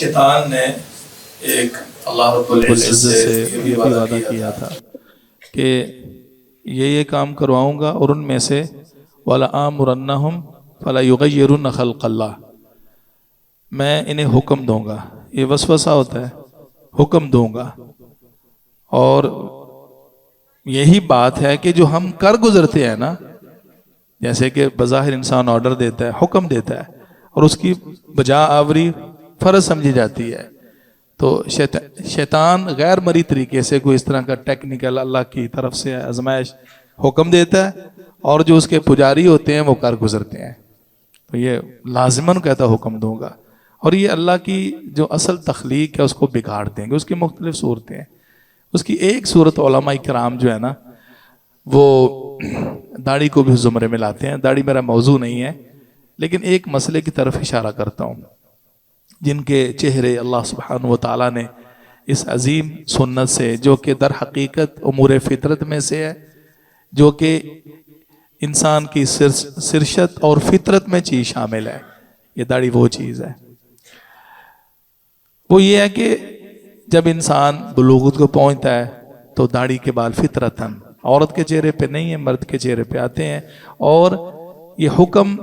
شیطان نے ایک اللہ رب العزت سے یہ بھی وعدہ کیا تھا کہ یہ کام کرواؤں گا اور ان میں سے وَلَآمُرَنَّهُمْ فَلَا يُغَيِّرُنَّ خَلْقَ اللَّهِ، میں انہیں حکم دوں گا. یہ وسوسہ ہوتا ہے، حکم دوں گا. اور یہی بات ہے کہ جو ہم کر گزرتے ہیں نا، جیسے کہ بظاہر انسان آرڈر دیتا ہے، حکم دیتا ہے، اور اس کی بجا آوری فرض سمجھی جاتی ہے، تو شیطان غیر مری طریقے سے کوئی اس طرح کا ٹیکنیکل اللہ کی طرف سے آزمائش حکم دیتا ہے، اور جو اس کے پجاری ہوتے ہیں وہ کر گزرتے ہیں. تو یہ لازماً کہتا حکم دوں گا، اور یہ اللہ کی جو اصل تخلیق ہے اس کو بگاڑ دیں گے. اس کی مختلف صورتیں ہیں. اس کی ایک صورت علماء کرام جو ہے نا وہ داڑھی کو بھی زمرے میں لاتے ہیں. داڑھی میرا موضوع نہیں ہے، لیکن ایک مسئلے کی طرف اشارہ کرتا ہوں. جن کے چہرے اللہ سبحانہ و تعالیٰ نے اس عظیم سنت سے، جو کہ در حقیقت امور فطرت میں سے ہے، جو کہ انسان کی سرشت اور فطرت میں چیز شامل ہے، یہ داڑھی وہ چیز ہے. وہ یہ ہے کہ جب انسان بلوغت کو پہنچتا ہے تو داڑھی کے بال فطرتاً عورت کے چہرے پہ نہیں ہیں، مرد کے چہرے پہ آتے ہیں. اور یہ حکم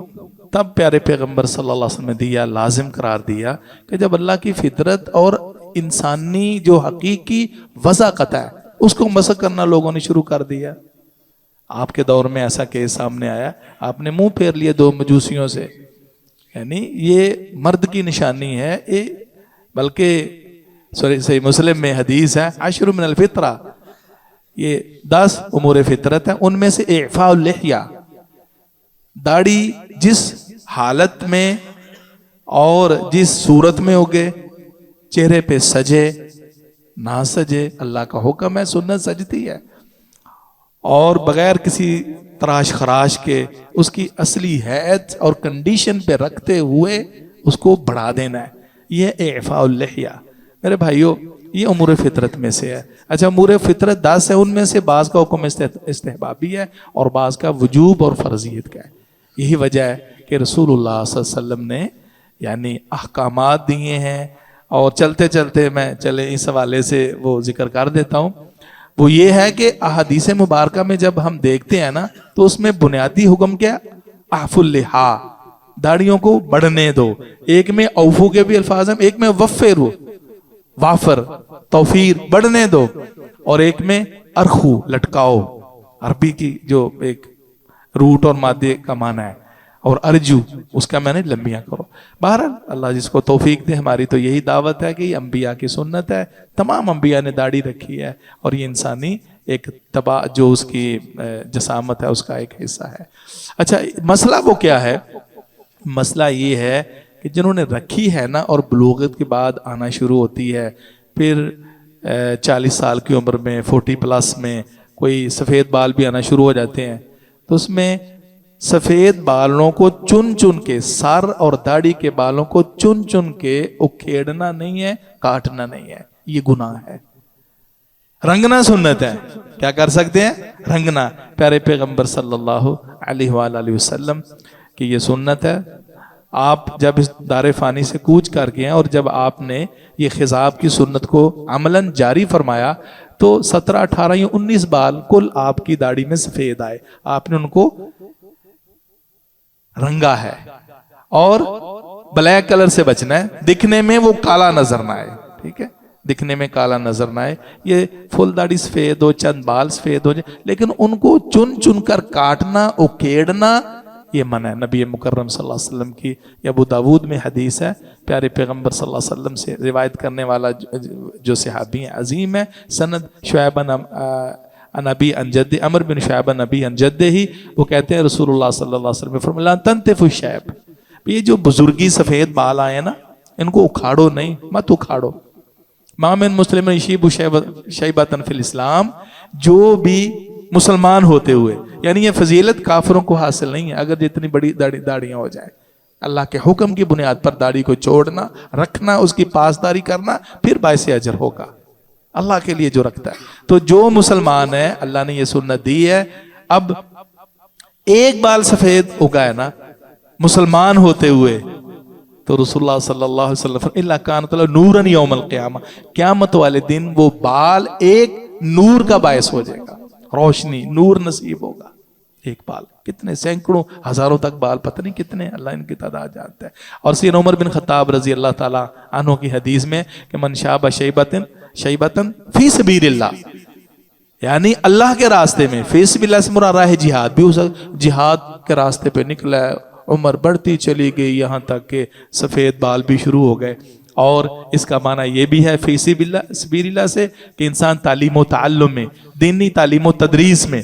تب پیارے پیغمبر صلی اللہ علیہ وسلم نے دیا، لازم قرار دیا، کہ جب اللہ کی فطرت اور انسانی جو حقیقی وضاحت ہے اس کو مسخ کرنا لوگوں نے شروع کر دیا. آپ کے دور میں ایسا کیس سامنے آیا، آپ نے منہ پھیر لیے دو مجوسیوں سے. یعنی یہ مرد کی نشانی ہے، بلکہ صحیح مسلم میں حدیث ہے 10 من الفطرہ، یہ 10 امور فطرت ہیں، ان میں سے اعفاء اللحیہ، داڑھی جس حالت میں اور جس صورت میں ہوگے، چہرے پہ سجے نہ سجے، اللہ کا حکم ہے، سنت سجتی ہے، اور بغیر کسی تراش خراش کے اس کی اصلی حیت اور کنڈیشن پہ رکھتے ہوئے اس کو بڑھا دینا ہے. یہ اعفاء اللحیہ میرے بھائیوں یہ امور فطرت میں سے ہے. اچھا، امور فطرت 10 ہے، ان میں سے بعض کا حکم استحبابی ہے اور بعض کا وجوب اور فرضیت کا ہے. یہی وجہ ہے کہ رسول اللہ صلی اللہ علیہ وسلم نے یعنی احکامات دیے ہیں. اور چلتے چلتے میں اس حوالے سے وہ ذکر کر دیتا ہوں. وہ یہ ہے کہ احادیث مبارکہ میں جب ہم دیکھتے ہیں نا تو اس میں بنیادی حکم کیا؟ اعفوا اللحیٰ، داڑھیوں کو بڑھنے دو. ایک میں اوفو کے بھی الفاظ ہیں، ایک میں وفرو، وافر توفیر بڑھنے دو، اور ایک میں ارخو لٹکاؤ، عربی کی جو ایک روٹ اور مادے کا معنی ہے، اور ارجو اس کا معنی لمبیاں کرو. بہرحال اللہ جس کو توفیق دے. ہماری تو یہی دعوت ہے کہ یہ انبیاء کی سنت ہے، تمام انبیاء نے داڑھی رکھی ہے، اور یہ انسانی ایک طبع جو اس کی جسامت ہے اس کا ایک حصہ ہے. اچھا، مسئلہ وہ کیا ہے؟ مسئلہ یہ ہے کہ جنہوں نے رکھی ہے نا اور بلوغت کے بعد آنا شروع ہوتی ہے، پھر 40 سال کی عمر میں 40+ میں کوئی سفید بال بھی آنا شروع ہو جاتے ہیں، تو اس میں سفید بالوں کو چن چن کے، سر اور داڑھی کے بالوں کو چن چن کے اکھیڑنا نہیں ہے، کاٹنا نہیں ہے، یہ گناہ ہے. رنگنا سنت ہے. کیا کر سکتے ہیں؟ رنگنا. پیارے پیغمبر صلی اللہ علیہ وآلہ وسلم کی یہ سنت ہے. آپ جب اس دار فانی سے کوچ کر گئے ہیں اور جب آپ نے یہ خضاب کی سنت کو عملاً جاری فرمایا تو 17 18 یا 19 بال کل آپ کی داڑھی میں سفید آئے. آپ نے ان کو رنگا ہے، اور بلیک کلر سے بچنا ہے، دکھنے میں وہ کالا نظر نہ آئے. ٹھیک ہے، دکھنے میں کالا نظر نہ آئے. یہ فل داڑھی سفید ہو، چند بال سفید ہو جائے، لیکن ان کو چن چن کر کاٹنا، اکھیڑنا یہ منع ہے. نبی مکرم صلی اللہ علیہ وسلم کی ابو داود میں حدیث ہے، پیارے پیغمبر صلی اللہ علیہ وسلم سے روایت کرنے والا جو صحابی عظیم ہے، سند شعیب نبی انجد عمر بن شعیب نبی انجد ہی، وہ کہتے ہیں رسول اللہ صلی اللہ علیہ وسلم نے فرمایا تنتف الشیب، یہ جو بزرگی سفید بال آئے نا ان کو اکھاڑو نہیں، مت اکھاڑو. ما من مسلم یشیب شیبۃ فی الاسلام، جو بھی مسلمان ہوتے ہوئے، یعنی یہ فضیلت کافروں کو حاصل نہیں ہے اگر جتنی بڑی داڑیاں ہو جائیں. اللہ کے حکم کی بنیاد پر داڑھی کو چھوڑنا، رکھنا، اس کی پاسداری کرنا، پھر باعث اجر ہوگا اللہ کے لیے جو رکھتا ہے. تو جو مسلمان ہے اللہ نے یہ سنت دی ہے. اب ایک بال سفید اگا ہے نا مسلمان ہوتے ہوئے تو رسول اللہ صلی اللہ علیہ وسلم الا کانت لہ نورا یوم القیامہ، قیامت والے دن وہ بال ایک نور کا باعث ہو جائے گا، روشنی نور نصیب ہوگا۔ ایک بال، کتنے سینکڑوں ہزاروں تک بال، پتہ نہیں کتنے، اللہ ان کی تعداد جانتا ہے۔ اور سیدنا عمر بن خطاب رضی اللہ تعالی عنہ کی حدیث میں کہ من شاب شیبتن فی سبیل اللہ، یعنی اللہ کے راستے میں، فی سبیل اللہ سے مراد راہ جہاد بھی ہو سکتا، جہاد کے راستے پہ نکلا ہے، عمر بڑھتی چلی گئی یہاں تک کہ سفید بال بھی شروع ہو گئے۔ اور اس کا معنی یہ بھی ہے فی سبیل اللہ سے کہ انسان تعلیم و تعلم میں، دینی تعلیم و تدریس میں،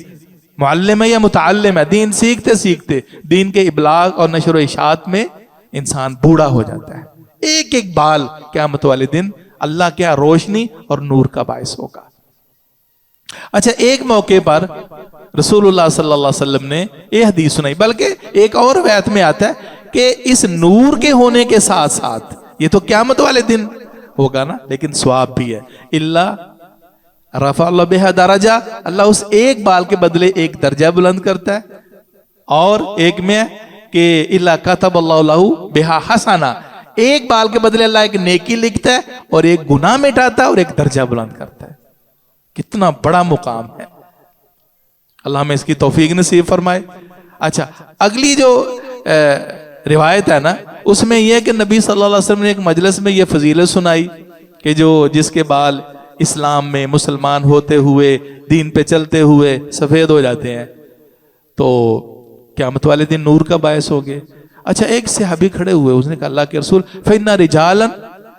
معلم ہے یا متعلم ہے، دین سیکھتے سیکھتے دین کے ابلاغ اور نشر و اشاعت میں انسان بوڑھا ہو جاتا ہے۔ ایک ایک بال قیامت والے دن اللہ کیا روشنی اور نور کا باعث ہوگا۔ اچھا، ایک موقع پر رسول اللہ صلی اللہ علیہ وسلم نے یہ حدیث سنائی، بلکہ ایک اور روایت میں آتا ہے کہ اس نور کے ہونے کے ساتھ ساتھ یہ تو قیامت والے دن ہوگا نا، لیکن ثواب بھی ہے، اللہ رفع اللہ بہا درجہ، اللہ اس ایک بال کے بدلے ایک درجہ بلند کرتا ہے، اور ایک میں کہ اللہ کتب اللہ لہ بہا حسنہ، ایک بال کے بدلے اللہ ایک نیکی لکھتا ہے اور ایک گناہ مٹاتا ہے اور ایک درجہ بلند کرتا ہے۔ کتنا بڑا مقام ہے، اللہ ہمیں اس کی توفیق نصیب فرمائے۔ اچھا، اگلی جو روایت ہے نا، اس میں یہ کہ نبی صلی اللہ علیہ وسلم نے ایک مجلس میں یہ فضیلت سنائی کہ جس کے بال اسلام میں مسلمان ہوتے ہوئے دین پہ چلتے ہوئے سفید ہو جاتے ہیں تو قیامت والے دن نور کا باعث ہو گئے۔ اچھا، ایک صحابی کھڑے ہوئے، اس نے کہا اللہ کے رسول فَإِنَّ رِجَالًا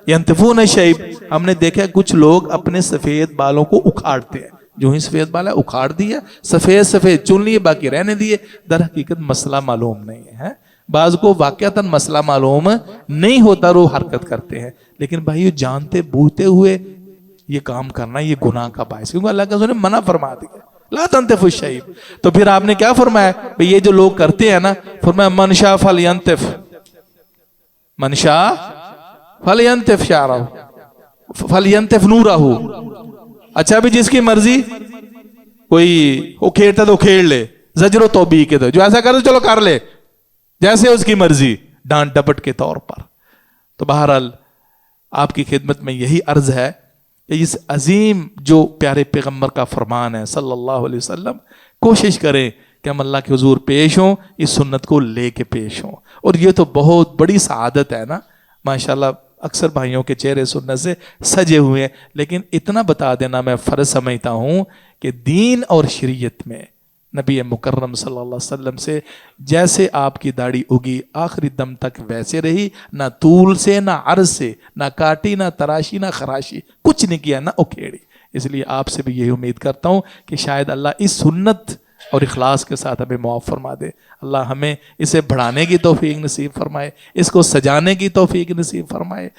يَنْتِفُونَ الشَّيْبَ، ہم نے دیکھا کچھ لوگ اپنے سفید بالوں کو اکھاڑتے ہیں، جو ہی سفید بال ہے اکھاڑ دیا، سفید چن لیے، باقی رہنے دیے۔ در حقیقت مسئلہ معلوم نہیں ہے، بعض کو واقعتاً مسئلہ معلوم نہیں ہوتا، وہ حرکت کرتے ہیں، لیکن بھائی جانتے بوجھتے ہوئے یہ کام کرنا یہ گناہ کا باعث، کیونکہ اللہ کے رسول نے منع فرما دیا لا تنتفوا الشیب۔ تو پھر آپ نے کیا فرمایا؟ بھئی یہ جو لوگ کرتے ہیں نا، فرمایا من شاء فلینتف، من شاء فلینتف شعرہ فلینتف نورہ۔ اچھا بھی جس کی مرضی، کوئی وہ کھیڑتا تو کھیڑ لے، زجر و توبیخ کے تو جو ایسا کرے چلو کر لے، جیسے اس کی مرضی، ڈانٹ ڈپٹ کے طور پر۔ تو بہرحال آپ کی خدمت میں یہی عرض ہے کہ اس عظیم جو پیارے پیغمبر کا فرمان ہے صلی اللہ علیہ وسلم، کوشش کریں کہ ہم اللہ کے حضور پیش ہوں، اس سنت کو لے کے پیش ہوں، اور یہ تو بہت بڑی سعادت ہے نا۔ ماشاءاللہ اکثر بھائیوں کے چہرے سنت سے سجے ہوئے ہیں، لیکن اتنا بتا دینا میں فرض سمجھتا ہوں کہ دین اور شریعت میں نبی مکرم صلی اللہ علیہ وسلم سے جیسے آپ کی داڑھی اگی آخری دم تک ویسے رہی، نہ طول سے نہ عرض سے، نہ کاٹی نہ تراشی نہ خراشی، کچھ نہیں کیا، نہ اکھیڑی۔ اس لیے آپ سے بھی یہی امید کرتا ہوں کہ شاید اللہ اس سنت اور اخلاص کے ساتھ ہمیں معاف فرما دے۔ اللہ ہمیں اسے بڑھانے کی توفیق نصیب فرمائے، اس کو سجانے کی توفیق نصیب فرمائے،